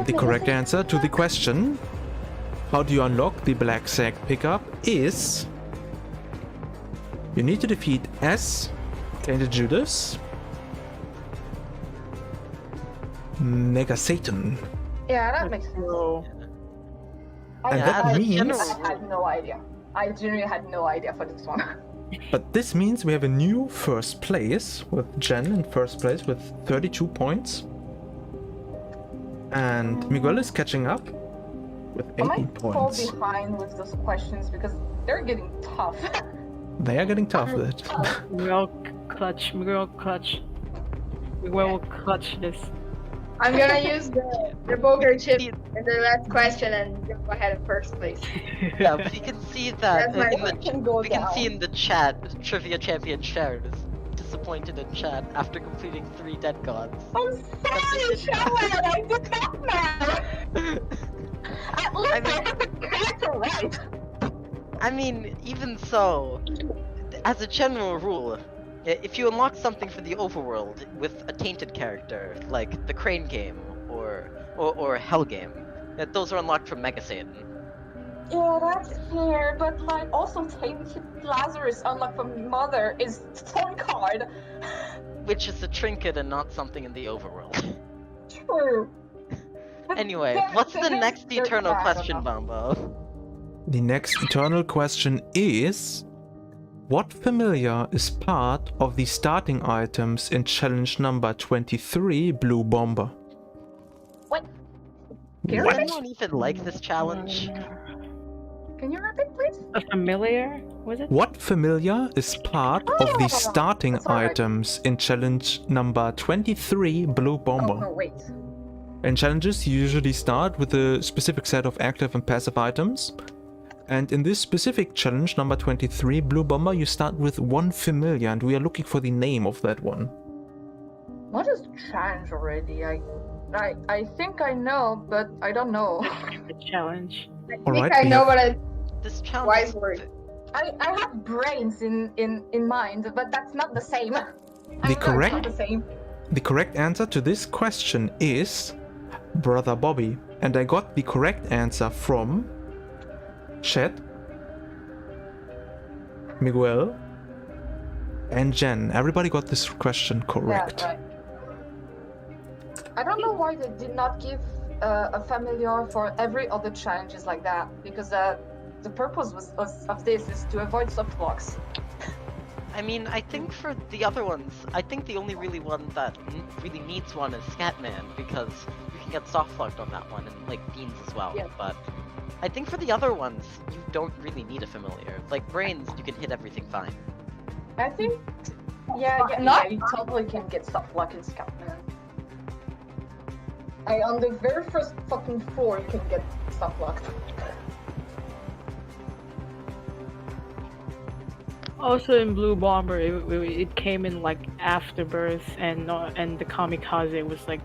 The correct answer to the question, how do you unlock the Black Sack pickup, is you need to defeat S, Tainted Judas, Mega Satan. Yeah, that makes sense. So, And that I means- had no idea. I genuinely had no idea for this one. But this means we have a new first place with Jen in first place with 32 points. And Miguel is catching up with I 18 might fall points. behind with those questions because they're getting tough. They are getting tough with it. Miguel clutch. Miguel clutch. Miguel will clutch this. I'm gonna use the poker chip in the last question and go ahead in first place. Yeah, we can see that That's my in the can go we can down. see in the chat, Trivia Champion Sharon is disappointed in chat after completing 3 dead gods. I'm sorry, Sharon! I did not know! At least I got the character right! I mean, even so, as a general rule, if you unlock something for the overworld with a tainted character, like the Crane game or Hell game, those are unlocked from Mega Satan. Yeah, that's fair, but like also Tainted Lazarus unlocked from Mother is Storm card. Which is a trinket and not something in the overworld. True. But Anyway, they're- what's the they're- next they're eternal bad question, enough. Bambo? The next eternal question is: what familiar is part of the starting items in challenge number 23, Blue Bomber? What? Does What? anyone even like this challenge? Can you repeat, please? A familiar? Was it? What familiar is part of the starting that's alright. items in challenge number 23, Blue Oh, Bomber? no, wait. In challenges, you usually start with a specific set of active and passive items. And in this specific challenge, number 23, Blue Bomber, you start with one familiar, and we are looking for the name of that one. What is challenge already? I think I know, but I don't know. The challenge. I think Alright, I we know have- what I This challenge. wise word. I have brains in mind, but that's not the same. I know it's correct- not the same. The correct answer to this question is Brother Bobby. And I got the correct answer from Chet, Miguel, and Jen. Everybody got this question correct. Yeah, right. I don't know why they did not give a familiar for every other challenges like that, because the purpose of this is to avoid soft blocks. I mean, I think for the other ones, I think the only really one that really needs one is Scatman, because you can get soft locked on that one, and like Beans as well. Yeah. But I think for the other ones, you don't really need a familiar. Like Brains, you can hit everything fine. I think, yeah, you totally can get soft block in Scatman. On the very first fucking floor, you can get soft blocked. Also in Blue Bomber, it came in like Afterbirth, and the Kamikaze was like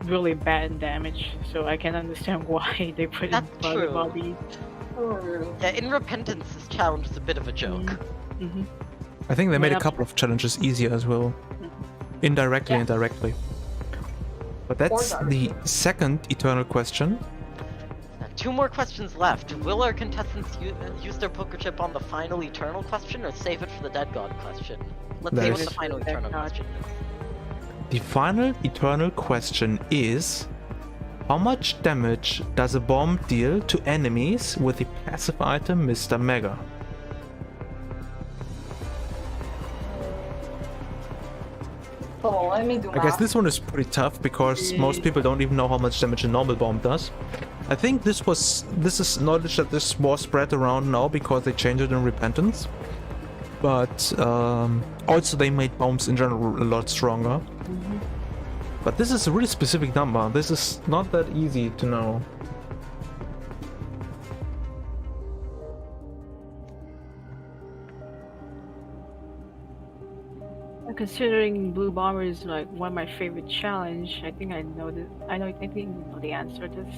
really bad damage. So I can understand why they put That's in Brother true. Bobby. Yeah, in Repentance, this challenge is a bit of a joke. Mm-hmm. I think they made a Yep. couple of challenges easier as well. Indirectly and directly. But that's the second eternal question. 2 more questions left. Will our contestants use their poker chip on the final eternal question, or save it for the Dead God question? Let's see what There's- the final Dead eternal God. question is. The final eternal question is: how much damage does a bomb deal to enemies with the passive item Mr. Mega? Oh, let me do I guess this one is pretty tough because most people don't even know how much damage a normal bomb does. I think this is knowledge that this was spread around now because they changed it in Repentance. But also they made bombs in general a lot stronger. But this is a really specific number. This is not that easy to know. Considering Blue Bomber is like one of my favorite challenge, I think I know this. I think I know the answer to this.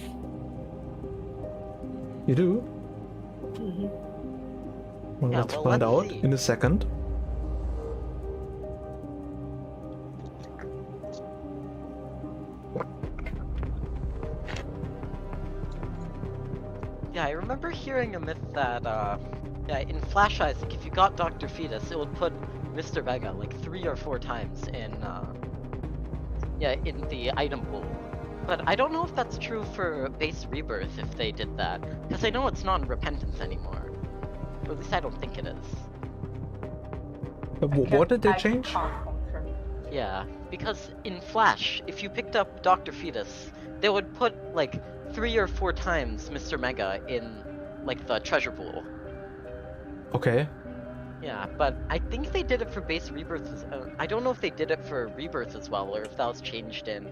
You do? Mm-hmm. Well, Yeah, let's well, find let's out see. in a second. Yeah, I remember hearing a myth that, yeah, in Flash Isaac, if you got Dr. Fetus, it would put Mr. Mega like 3 or 4 times in, yeah, in the item pool. But I don't know if that's true for base rebirth if they did that, because I know it's not in repentance anymore. Or at least I don't think it is. What did they I change? can't confirm. Yeah, because in Flash, if you picked up Dr. Fetus, they would put like 3 or 4 times Mr. Mega in like the treasure pool. Okay. Yeah, but I think they did it for base rebirth. I don't know if they did it for rebirth as well, or if that was changed in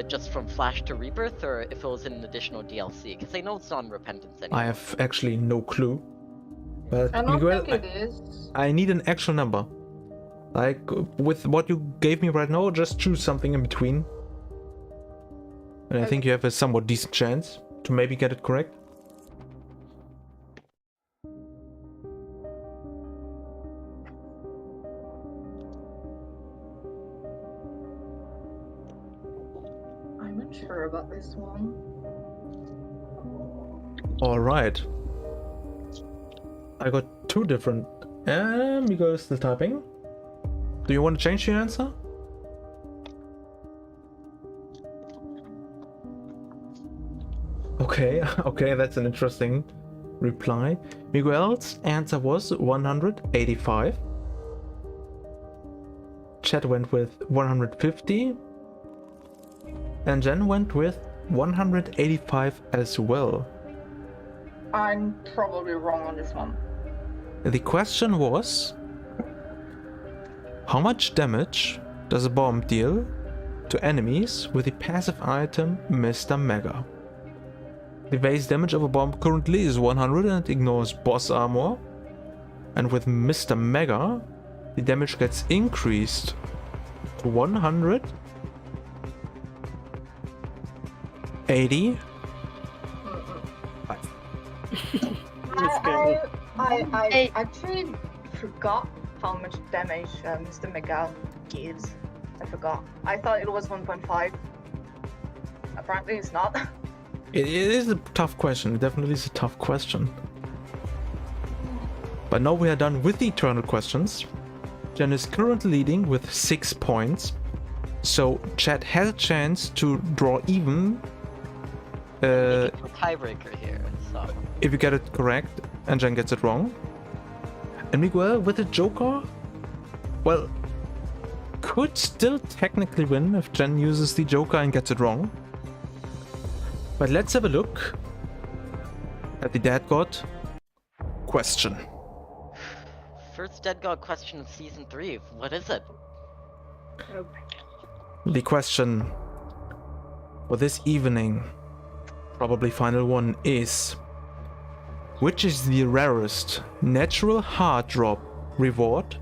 just from Flash to rebirth, or if it was in an additional DLC. Because I know it's not in repentance anymore. I have actually no clue. But I don't Miguel, think it is. I need an actual number. Like, with what you gave me right now, just choose something in between. And I think you have a somewhat decent chance to maybe get it correct. I'm not sure about this one. Alright. I got 2 different... Miguel is still typing. Do you want to change your answer? Okay, okay, that's an interesting reply. Miguel's answer was 185. Chad went with 150. And Jen went with 185 as well. I'm probably wrong on this one. The question was, how much damage does a bomb deal to enemies with the passive item Mr. Mega? The base damage of a bomb currently is 100 and it ignores boss armor. And with Mr. Mega, the damage gets increased to 100, 80. I actually forgot how much damage Mr. Miguel gives. I forgot. I thought it was 1.5. Apparently it's not. It is a tough question. It definitely is a tough question. But now we are done with the eternal questions. Jen is currently leading with 6 points. So Chad has a chance to draw even A tiebreaker here, so... if you get it correct and Jen gets it wrong. And Miguel with a Joker, well, could still technically win if Jen uses the Joker and gets it wrong. But let's have a look at the Dead God question. First Dead God question of Season 3, what is it? The question for this evening, probably final one, is: which is the rarest natural heart drop reward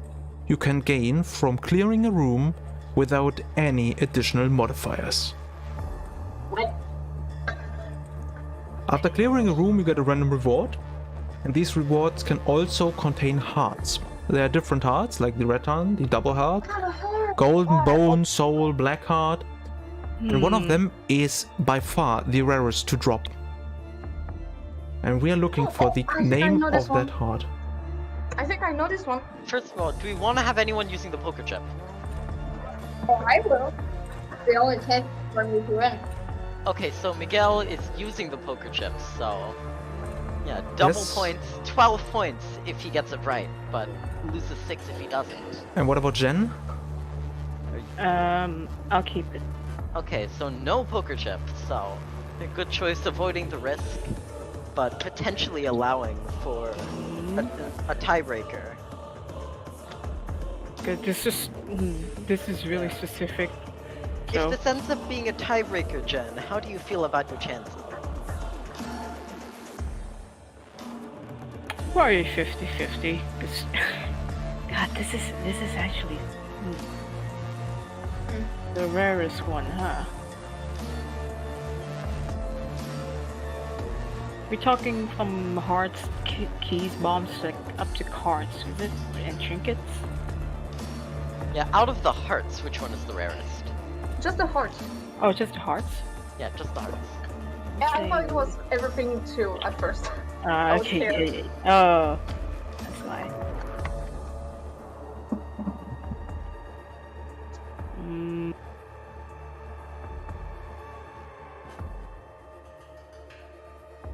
you can gain from clearing a room without any additional modifiers? What? After clearing a room, you get a random reward, and these rewards can also contain hearts. There are different hearts, like the red heart, the double heart, golden bone, soul, black heart, and one of them is by far the rarest to drop. And we are looking for the name know of this one. that heart. I think I know this one. First of all, do we want to have anyone using the poker chip? Oh, I will. The only chance for me to win. Okay, so Miguel is using the poker chip, so... Yeah, double Yes. points, 12 points if he gets it right, but loses 6 if he doesn't. And what about Jen? I'll keep it. Okay, so no poker chip, so a good choice avoiding the risk, but potentially allowing for a tiebreaker. Cause this is really specific. So If this ends up being a tiebreaker, Jen, how do you feel about your chances? probably 50-50. Cause God, this is actually the rarest one, huh? We're talking from hearts, keys, bombs, like up to cards, is it? And trinkets? Yeah, out of the hearts, which one is the rarest? Just the heart. Oh, just the hearts? Yeah, just the hearts. Yeah, I thought it was everything too at first. was Okay, scared. yeah. Oh, that's why.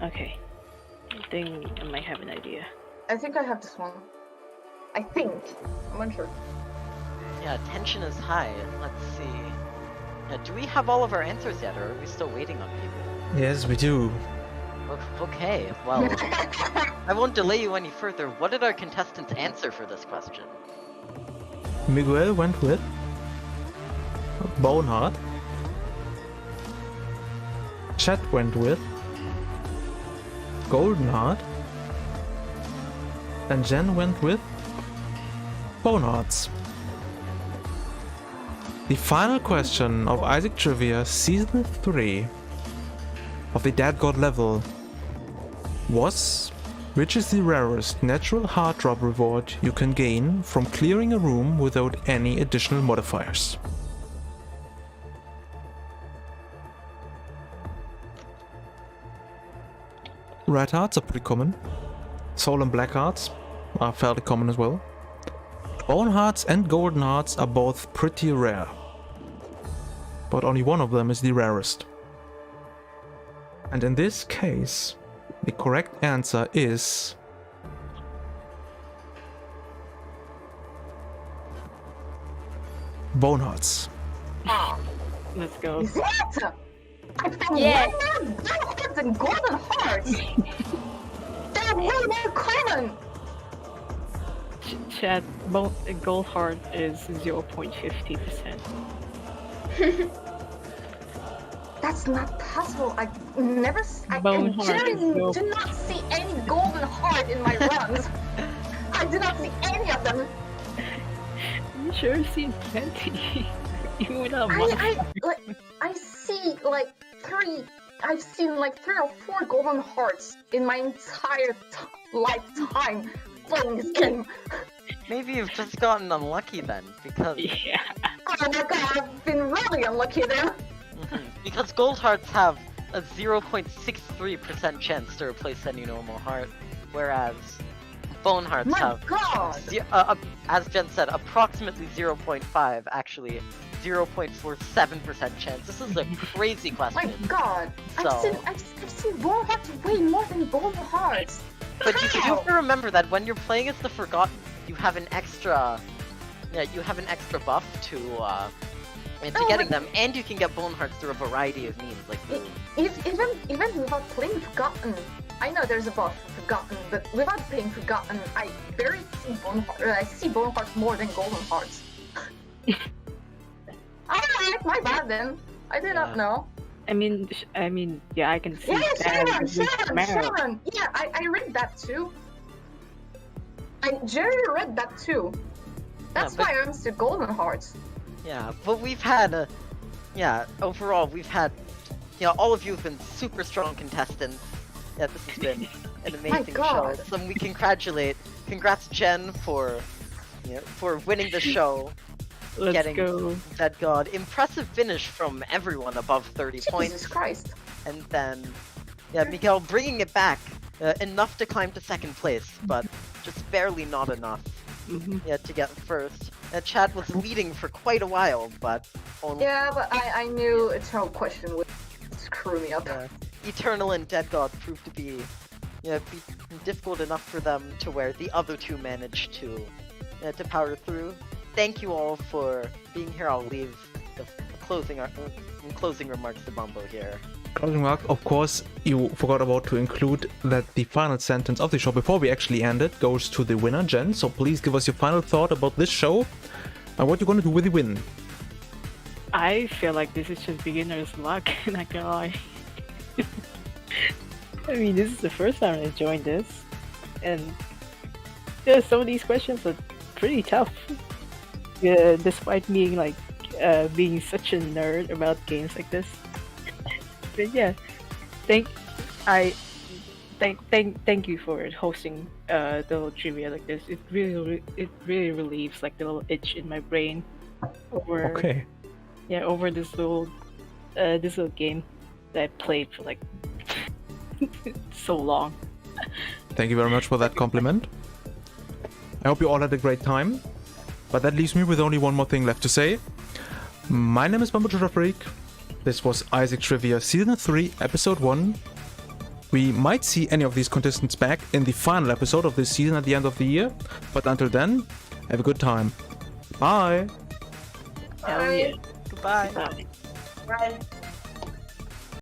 Okay. I think I might have an idea. I think I have this one. I think. I'm unsure. Yeah, tension is high. Let's see. Yeah, do we have all of our answers yet, or are we still waiting on people? Yes, we do. Okay, well, I won't delay you any further. What did our contestants answer for this question? Miguel went with Boneheart. Chet went with Golden Heart. And Jen went with Bonehearts. The final question of Isaac Trivia Season 3 of the Dead God level was: which is the rarest natural heart drop reward you can gain from clearing a room without any additional modifiers? Red hearts are pretty common. Soul and black hearts are fairly common as well. Bone hearts and golden hearts are both pretty rare, but only one of them is the rarest. And in this case, the correct answer is bone hearts. Let's go. Is it? I found Yeah. way more hearts than golden hearts. They're way more common. Chat, gold heart is 0.50%. That's not possible. I never. I Bone heart generally is no- do not see any golden heart in my runs. I do not see any of them. You sure seen plenty. Even without modifiers. I see like three. I've seen like 3 or 4 golden hearts in my entire lifetime playing this game. Maybe you've just gotten unlucky then, because Yeah. Oh my god, I've been really unlucky then. because gold hearts have a 0.63% chance to replace any normal heart, whereas bone hearts My have, god. as Jen said, approximately 0.5, actually 0.47% chance. This is a crazy My question. god. So- I've seen bone hearts way more than golden hearts. But you How? have to remember that when you're playing as the Forgotten, you have an extra, buff to Oh, getting but- them, and you can get bone hearts through a variety of means, like the Even without playing Forgotten, I know there's a buff for Forgotten, but without playing Forgotten, I see bone hearts more than golden hearts. Alright, my bad then. I did not Yeah. know. I mean, yeah, I can see Yeah, that. Sharon. Yeah, I read that too. Jerry read that too. That's but- why I'm still golden hearts. Yeah, but we've had, overall, we've had, all of you have been super strong contestants. Yeah, this has been an amazing show. God. So we congrats Jen for winning the show, Let's getting go. Dead God. Impressive finish from everyone above 30 Jesus points. Christ. And then, Miguel bringing it back, enough to climb to second place, but just barely not enough. Mhm. To get first. Chad was leading for quite a while, but only Yeah, but I knew Eternal Question would screw me up. Eternal and Dead God proved to be difficult enough for them to where the other two managed to power through. Thank you all for being here. I'll leave the closing remarks to Bambo here. Closing remark, of course, you forgot about to include that the final sentence of the show before we actually end it goes to the winner, Jen. So please give us your final thought about this show and what you're gonna do with the win. I feel like this is just beginner's luck, not gonna lie. I mean, this is the first time I joined this, and some of these questions are pretty tough. Despite being being such a nerd about games like this. But yeah, thank you for hosting the little trivia like this. It really relieves like the little itch in my brain over over this little game that I played for like so long. Thank you very much for that compliment. I hope you all had a great time. But that leaves me with only one more thing left to say. My name is Bambochutafreak. This was Isaac Trivia Season 3, Episode 1. We might see any of these contestants back in the final episode of this season at the end of the year, but until then, have a good time. Bye! Hell yeah. Goodbye. Bye. Right.